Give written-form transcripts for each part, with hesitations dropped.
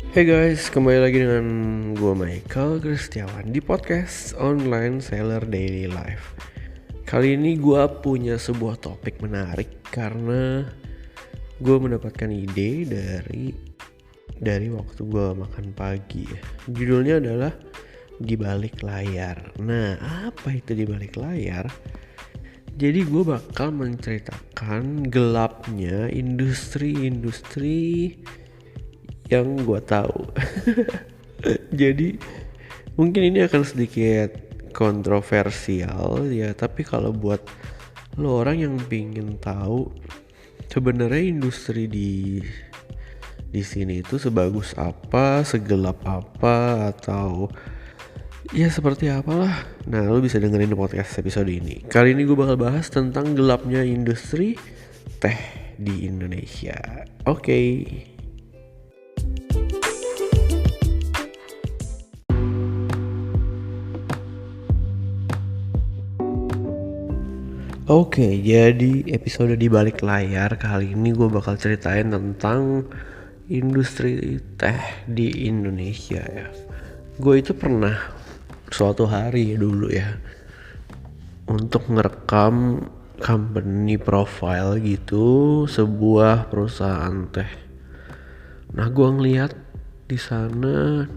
Hey guys, kembali lagi dengan gue Michael Kristiawan di podcast Online Seller Daily Life. Kali ini gue punya sebuah topik menarik karena gue mendapatkan ide dari waktu gue makan pagi. Judulnya adalah Di Balik Layar. Nah, apa itu di balik layar? Jadi gue bakal menceritakan gelapnya industri-industri yang gue tahu. Jadi mungkin ini akan sedikit kontroversial ya, tapi kalau buat lo orang yang pingin tahu sebenarnya industri di sini itu sebagus apa, segelap apa, atau ya seperti apalah. Nah, lo bisa dengerin podcast episode ini. Kali ini gue bakal bahas tentang gelapnya industri teh di Indonesia. Oke. Oke, jadi episode di balik layar kali ini gue bakal ceritain tentang industri teh di Indonesia ya. Gue itu pernah suatu hari dulu ya untuk ngerekam company profile gitu sebuah perusahaan teh. Nah, gue ngeliat di sana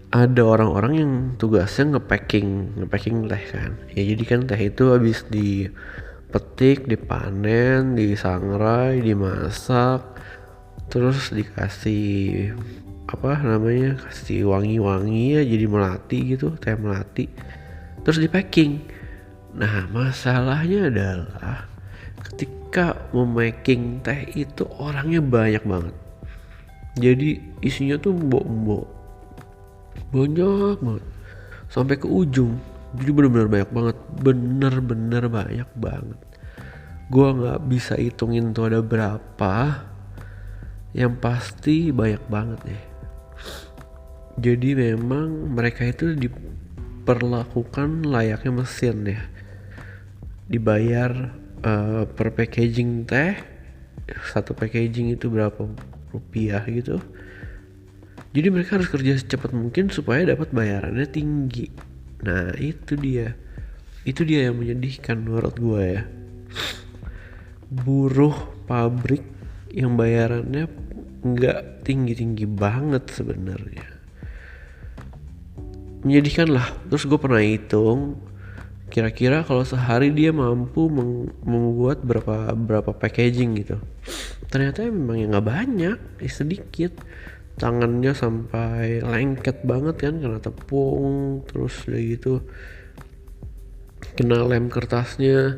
ada orang-orang yang tugasnya ngepacking teh kan. Ya jadi kan teh itu habis dipetik, dipanen, disangrai, dimasak, terus dikasih kasih wangi-wangi ya, jadi melati gitu, teh melati. Terus di packing. Nah, masalahnya adalah ketika memaking teh itu orangnya banyak banget. Jadi isinya tuh mbok-mbok banyak banget sampai ke ujung. Jadi benar-benar banyak banget, bener-bener banyak banget. Gua nggak bisa hitungin tuh ada berapa, yang pasti banyak banget ya. Jadi memang mereka itu diperlakukan layaknya mesin ya, dibayar per packaging teh. Satu packaging itu berapa rupiah gitu. Jadi mereka harus kerja secepat mungkin supaya dapat bayarannya tinggi. Nah, itu dia yang menyedihkan menurut gue ya. Buruh pabrik yang bayarannya nggak tinggi-tinggi banget sebenarnya. Menyedihkan lah. Terus gue pernah hitung, kira-kira kalau sehari dia mampu membuat berapa packaging gitu. Ternyata memang ya nggak banyak, sedikit. Tangannya sampai lengket banget kan karena tepung, terus udah gitu kena lem kertasnya,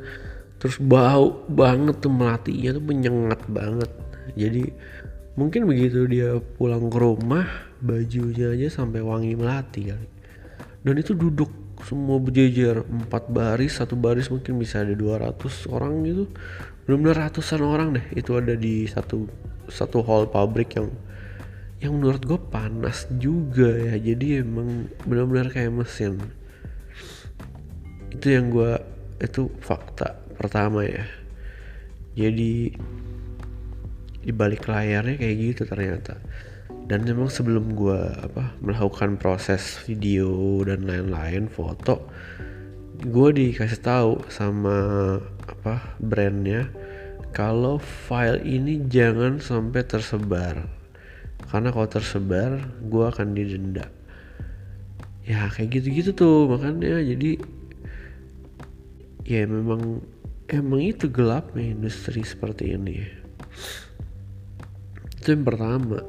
terus bau banget tuh melatinya tuh menyengat banget. Jadi mungkin begitu dia pulang ke rumah bajunya aja sampai wangi melati kali. Dan itu duduk semua berjejer 4 baris, satu baris mungkin bisa ada 200 orang gitu, benar-benar ratusan orang deh itu ada di satu hall pabrik yang menurut gue panas juga ya. Jadi emang benar-benar kayak mesin. Itu fakta pertama ya. Jadi di balik layarnya kayak gitu ternyata. Dan memang sebelum gue melakukan proses video dan lain-lain foto, gue dikasih tahu sama brandnya kalau file ini jangan sampai tersebar, karena kalau tersebar gue akan didenda. Ya kayak gitu-gitu tuh, makanya jadi ya emang itu gelapnya industri seperti ini. Itu yang pertama.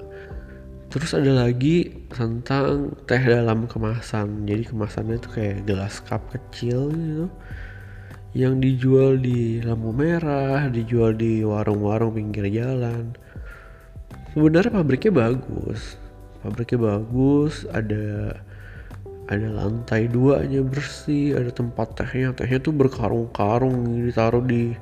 Terus ada lagi tentang teh dalam kemasan. Jadi kemasannya itu kayak gelas cup kecil gitu, yang dijual di lampu merah, dijual di warung-warung pinggir jalan. Sebenarnya pabriknya bagus, ada lantai 2-nya bersih, ada tempat tehnya tuh berkarung-karung ditaruh di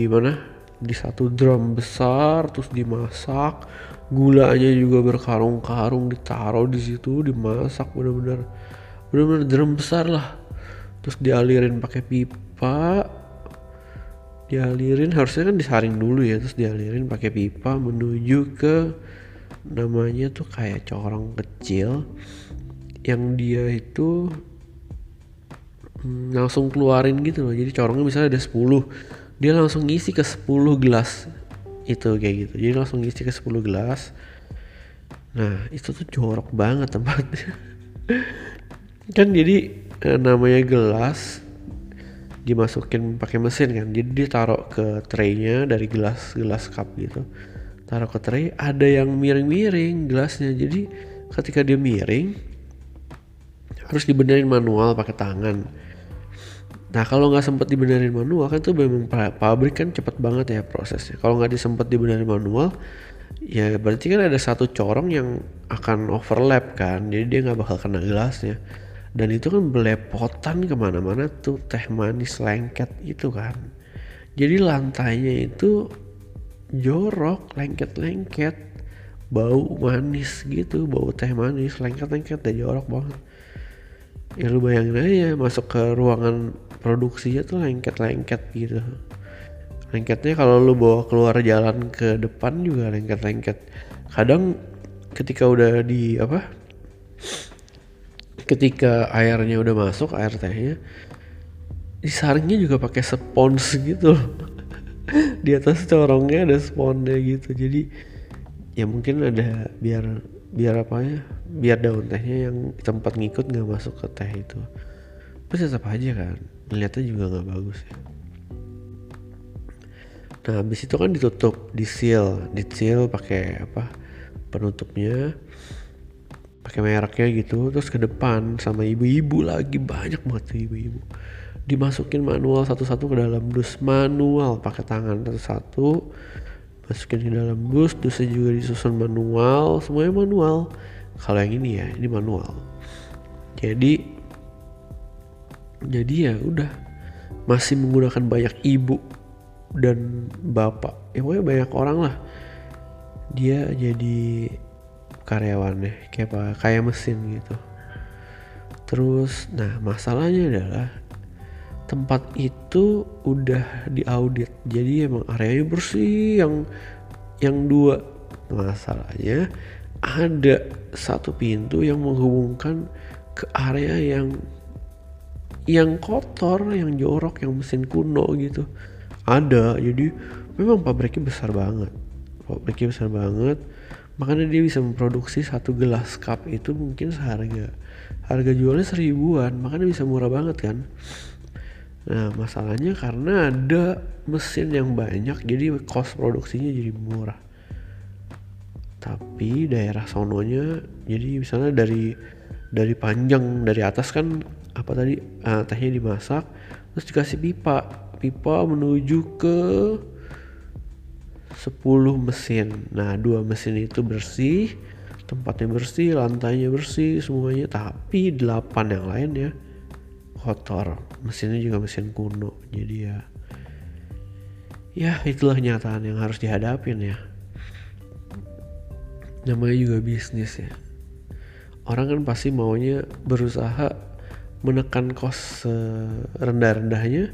mana, di satu drum besar, terus dimasak. Gulanya juga berkarung-karung ditaruh di situ, dimasak, bener-bener drum besar lah. Terus dialirin pakai pipa, harusnya kan disaring dulu ya, terus dialirin pakai pipa menuju ke Namanya tuh kayak corong kecil yang dia itu langsung keluarin gitu loh. Jadi corongnya misalnya ada 10, dia langsung ngisi ke 10 gelas itu kayak gitu. Jadi langsung ngisi ke 10 gelas. Nah itu tuh jorok banget tempatnya. Kan jadi namanya gelas dimasukin pakai mesin kan, jadi dia taruh ke traynya dari gelas cup gitu, taruh ke tray, ada yang miring-miring gelasnya. Jadi ketika dia miring harus dibenerin manual pakai tangan. Nah kalau nggak sempet dibenerin manual kan tuh memang pabrik kan cepet banget ya prosesnya. Kalau nggak disempet dibenerin manual ya berarti kan ada satu corong yang akan overlap kan, jadi dia nggak bakal kena gelasnya. Dan itu kan belepotan kemana-mana tuh teh manis lengket itu kan. Jadi lantainya itu jorok, lengket-lengket, bau manis gitu, bau teh manis lengket-lengket dan jorok banget. Ya lu bayangin aja masuk ke ruangan produksinya tuh lengket-lengket gitu. Lengketnya kalau lu bawa keluar jalan ke depan juga lengket-lengket. Kadang ketika udah ketika airnya udah masuk, air tehnya disaringnya juga pakai spons gitu loh. Di atas corongnya ada sponnya gitu. Jadi ya mungkin ada biar apa ya, biar daun tehnya yang tempat ngikut nggak masuk ke teh itu. Tapi tetap aja kan ngeliatnya juga nggak bagus ya. Nah habis itu kan ditutup, di seal pakai penutupnya, pakai mereknya gitu. Terus ke depan sama ibu-ibu lagi, banyak banget tuh ibu-ibu, dimasukin manual satu-satu ke dalam dus, manual pakai tangan satu-satu masukin ke dalam dusnya juga disusun manual, semuanya manual. Kalau yang ini ya ini manual. Jadi ya udah, masih menggunakan banyak ibu dan bapak, ya pokoknya banyak orang lah dia jadi karyawannya kayak mesin gitu. Terus nah masalahnya adalah tempat itu udah diaudit, jadi emang areanya bersih yang dua. Masalahnya ada satu pintu yang menghubungkan ke area yang kotor, yang jorok, yang mesin kuno gitu. Ada, jadi memang pabriknya besar banget, makanya dia bisa memproduksi satu gelas cup itu mungkin harga jualnya 1000-an, makanya bisa murah banget kan. Nah masalahnya karena ada mesin yang banyak, jadi cost produksinya jadi murah. Tapi daerah sononya, jadi misalnya dari panjang, dari atas kan tehnya dimasak, terus dikasih pipa menuju ke 10 mesin. Nah 2 mesin itu bersih, tempatnya bersih, lantainya bersih semuanya, tapi 8 yang lain ya kotor, mesinnya juga mesin kuno. Jadi ya itulah kenyataan yang harus dihadapin ya. Namanya juga bisnis ya, orang kan pasti maunya berusaha menekan cost serendah-rendahnya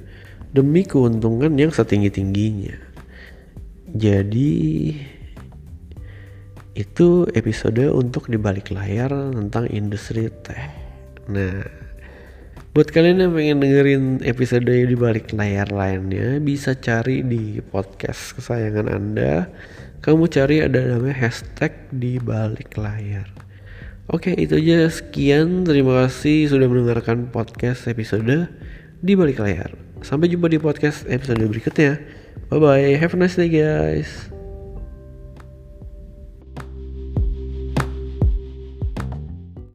demi keuntungan yang setinggi-tingginya. Jadi itu episode untuk di balik layar tentang industri teh. Nah buat kalian yang pengen dengerin episode di balik layar lainnya, bisa cari di podcast kesayangan Anda. Kamu cari ada namanya hashtag di balik layar. Oke, itu aja, sekian. Terima kasih sudah mendengarkan podcast episode di balik layar. Sampai jumpa di podcast episode berikutnya. Bye bye, have a nice day guys.